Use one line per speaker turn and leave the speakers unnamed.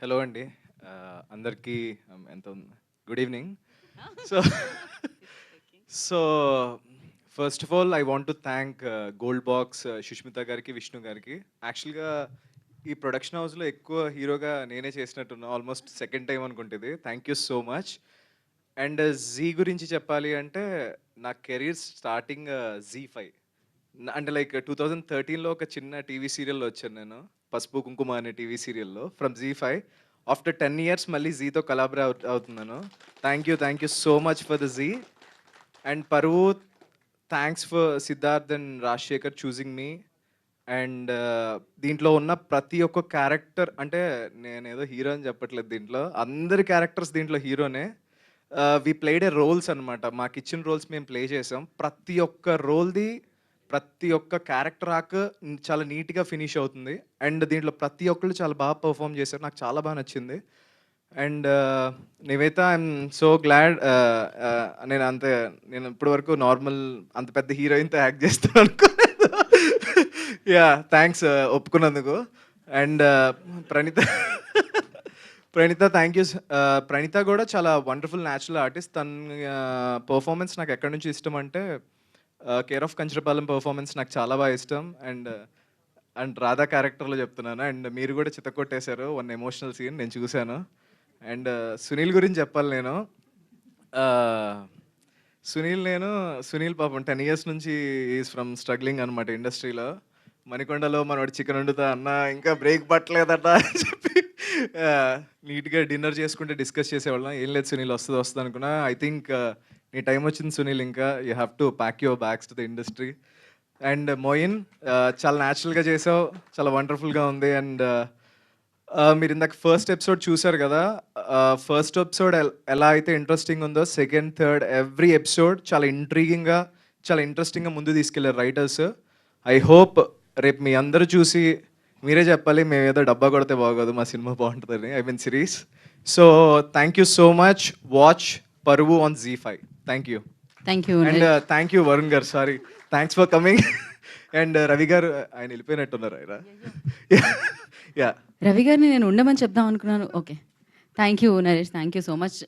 Hello అండి. అందరికీ ఎంత good evening. So so first of all I want to thank gold box Sushmita గారికి, విష్ణు గారికి. యాక్చువల్‌గా ఈ ప్రొడక్షన్ హౌస్‌లో ఎక్కువ హీరోగా నేనే చేసినట్టున్నా. ఆల్మోస్ట్ సెకండ్ టైమ్ అనుకుంట ఇది. Thank you so much. And జీ గురించి చెప్పాలి అంటే నా కెరీర్ స్టార్టింగ్ జీ5. అంటే లైక్ 2013లో ఒక చిన్న టీవీ సీరియల్‌లో వచ్చాను నేను. 'పసుపు కుంకుమ' అనే టీవీ సీరియల్‌లో ఫ్రమ్ జీ5. ఆఫ్టర్ 10 ఇయర్స్ మళ్ళీ జీతో అవుతున్నాను. Thank you so much for the Zee. And Paruvu, thanks for Siddharth and Rajasekhar choosing me. And దీంట్లో ఉన్న ప్రతి ఒక్క క్యారెక్టర్, అంటే నేనేదో హీరో అని చెప్పట్లేదు, దీంట్లో అందరి క్యారెక్టర్స్ దీంట్లో హీరోనే. వి ప్లేడ్ ఏ రోల్స్ అనమాట. మాకు ఇచ్చిన రోల్స్ మేము ప్లే చేసాం. ప్రతి ఒక్క రోల్ది, ప్రతి ఒక్క క్యారెక్టర్ ఆర్క్ చాలా నీట్గా ఫినిష్ అవుతుంది. అండ్ దీంట్లో ప్రతి ఒక్కళ్ళు చాలా బాగా పర్ఫామ్ చేశారు. నాకు చాలా బాగా నచ్చింది. And Nivetha, I'm so glad. నేను ఇప్పటి వరకు నార్మల్ అంత పెద్ద హీరోయిన్తో యాక్ట్ చేస్తాను అనుకోలేదు. యా, థ్యాంక్స్ ఒప్పుకున్నందుకు. And Pranitha Pranitha thank you. Pranitha కూడా చాలా వండర్ఫుల్ న్యాచురల్ ఆర్టిస్ట్. తన పర్ఫార్మెన్స్ నాకు ఎక్కడి నుంచి ఇష్టం అంటే కేర్ ఆఫ్ కంచరపాలెం పర్ఫార్మెన్స్ నాకు చాలా బాగా ఇష్టం. అండ్ అండ్ రాధా క్యారెక్టర్లో చెప్తున్నాను. అండ్ మీరు కూడా చితకొట్టేశారు వన్ ఎమోషనల్ సీన్ నేను చూశాను. అండ్ సునీల్ గురించి చెప్పాలి నేను. సునీల్ నేను సునీల్ పాపం 10 ఇయర్స్ నుంచి ఈజ్ ఫ్రమ్ స్ట్రగ్లింగ్ అనమాట ఇండస్ట్రీలో. మణికొండలో మనోడు చికెన్ వండుతా అన్న ఇంకా బ్రేక్ పట్టలేదట అని చెప్పి నీట్గా డిన్నర్ చేసుకుంటే డిస్కస్ చేసేవాళ్ళం. ఏం లేదు సునీల్, వస్తుంది అనుకున్నా. ఐ థింక్ నీ టైం వచ్చింది సునీల్. ఇంకా you have to pack your bags to the industry. And Moin, చాలా న్యాచురల్గా చేసావు, చాలా వండర్ఫుల్గా ఉంది. అండ్ మీరు ఇందాక ఫస్ట్ ఎపిసోడ్ చూసారు కదా. ఫస్ట్ ఎపిసోడ్ ఎలా అయితే ఇంట్రెస్టింగ్ ఉందో, సెకండ్, థర్డ్ ఎవ్రీ ఎపిసోడ్ చాలా ఇంట్రీగింగ్గా, చాలా ఇంట్రెస్టింగ్గా ముందు తీసుకెళ్లారు రైటర్స్. ఐ హోప్ రేపు మీ అందరూ చూసి మీరే చెప్పాలి, మేము ఏదో డబ్బా కొడితే బాగోదు, మా సినిమా బాగుంటుందని. I mean series. So thank you so much. Watch Paruvu on Zee5. Thank you.
Thank you.
And thank you Varun garu, sorry, thanks for coming. And Ravi garu, ఆయన వెళ్ళిపోయినట్టున్నారు ఆయన. యా,
రవి గారిని నేను ఉండమని చెప్దాం అనుకున్నాను. Okay, thank you Naresh, thank you so much.